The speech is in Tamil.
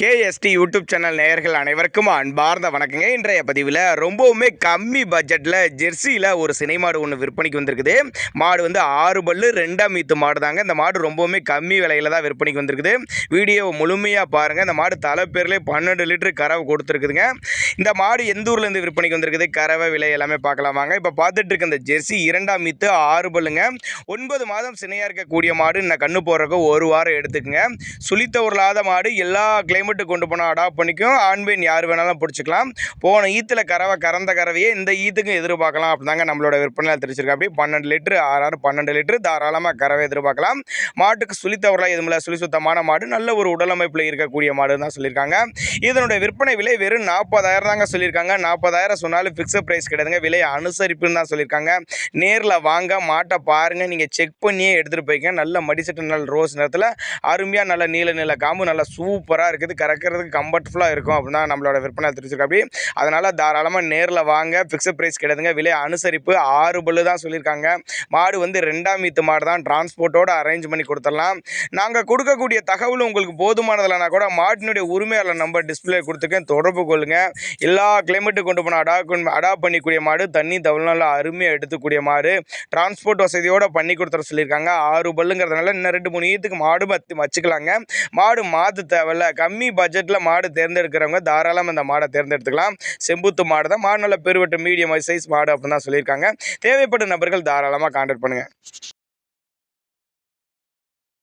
கேஎஸ்டி யூடியூப் சேனல் நேயர்கள் அனைவருக்கும் அன்பார்ந்த வணக்கங்க. இன்றைய பதிவில் ரொம்பவுமே கம்மி பட்ஜெட்டில் ஜெர்சியில் ஒரு சினை மாடு ஒன்று விற்பனைக்கு வந்திருக்குது. மாடு வந்து 6 பல்லு 2ஆம் ஈத்து மாடு தாங்க. இந்த மாடு ரொம்பவுமே கம்மி விலையில் தான் விற்பனைக்கு வந்திருக்குது. வீடியோவை முழுமையாக பாருங்கள். இந்த மாடு தலை பேர்லேயே 12 லிட்டரு கறவை கொடுத்துருக்குதுங்க. இந்த மாடு எந்த ஊர்லேருந்து விற்பனைக்கு வந்திருக்குது, கறவை விலை எல்லாமே பார்க்கலாம் வாங்க. இப்போ பார்த்துட்டு இருக்க இந்த ஜெர்சி 2ஆம் ஈத்து 6 பல்லுங்க. 9 மாதம் சினையாக இருக்கக்கூடிய மாடு. இன்னும் கண்ணு போடுறக்கு ஒரு வாரம் எடுத்துக்குங்க. சுழித்த உருளாத மாடு எல்லா கிளைமேட்டு கொண்டு போனால் அடாப்ட் பண்ணிக்கும். ஆண் பெண் யார் வேணாலும் பிடிச்சிக்கலாம். போன ஈத்தில் கறந்த கறவையே இந்த ஈத்துக்கும் எதிர்பார்க்கலாம் அப்படிதாங்க நம்மளோட விற்பனையில் தெரிச்சிருக்கா. அப்படி 12 லிட்டரு 6 12 லிட்டரு தாராளமாக கறவை எதிர்பார்க்கலாம். மாட்டுக்கு சுழித்த உருளா எதுவுமில்ல, சுழி சுத்தமான மாடு, நல்ல ஒரு உடலமைப்பில் இருக்கக்கூடிய மாடு தான் சொல்லியிருக்காங்க. இதனுடைய விற்பனை விலை வெறும் 40,000 தாங்க சொல்லியிருக்காங்க. 40,000 சொன்னாலும் ஃபிக்ஸட் ப்ரைஸ் கிடையாதுங்க. விலை அனுசரிப்புன்னு தான் சொல்லியிருக்காங்க. நேரில் வாங்க, மாட்டை பாருங்கள், நீங்கள் செக் பண்ணியே எடுத்துகிட்டு போய்க்க. நல்ல மடிசட்டு, நல்ல ரோஸ் நேரத்தில் அருமையாக நல்ல நீல காம்பு நல்லா சூப்பராக இருக்குது. கறக்கிறதுக்கு கம்ஃபர்ட்ஃபுல்லாக இருக்கும் அப்படின்னு தான் நம்மளோட விற்பனை தெரிஞ்சிருக்கா. அப்படி அதனால் தாராளமாக நேரில் வாங்க. ஃபிக்ஸட் ப்ரைஸ் கிடையாதுங்க. விலை அனுசரிப்பு. 6 பல்லு தான் சொல்லியிருக்காங்க. மாடு வந்து 2ஆம் ஈத்து மாடு தான். டிரான்ஸ்போர்ட்டோடு அரேஞ்ச் பண்ணி கொடுத்துடலாம். நாங்கள் கொடுக்கக்கூடிய தகவல் உங்களுக்கு போதுமானதில்லைனா கூட மாட்டினுடைய உரிமையாளர் நம்பர் டிஸ்பிளே கொடுத்துருக்கேன், தொடர்பு கொள்ளுங்கள். எல்லா கிளைமேட்டுக்கு கொண்டு போனால் அடாப்ட் பண்ணிக்கூடிய மாடு, தண்ணி தவழ்நாள் அருமையாக எடுத்துக்கூடிய மாடு, டிரான்ஸ்போர்ட் வசதியோடு பண்ணி கொடுத்துற சொல்லியிருக்காங்க. 6 பல்லுங்கிறதுனால இன்னும் 2-3 ஈத்துக்கு மாடு வச்சுக்கலாங்க. மாடு மாற்று தேவையில்ல. கம்மி பட்ஜெட்டில் மாடு தேர்ந்தெடுக்கிறவங்க தாராளமாக இந்த மாடை தேர்ந்தெடுத்துக்கலாம். செம்புத்து மாடு தான். மாடு நல்ல பெருவெட்டு மீடியம் சைஸ் மாடு அப்படின்னு தான் சொல்லியிருக்காங்க. தேவைப்படும் நபர்கள் தாராளமாக கான்டாக்ட் பண்ணுங்கள்.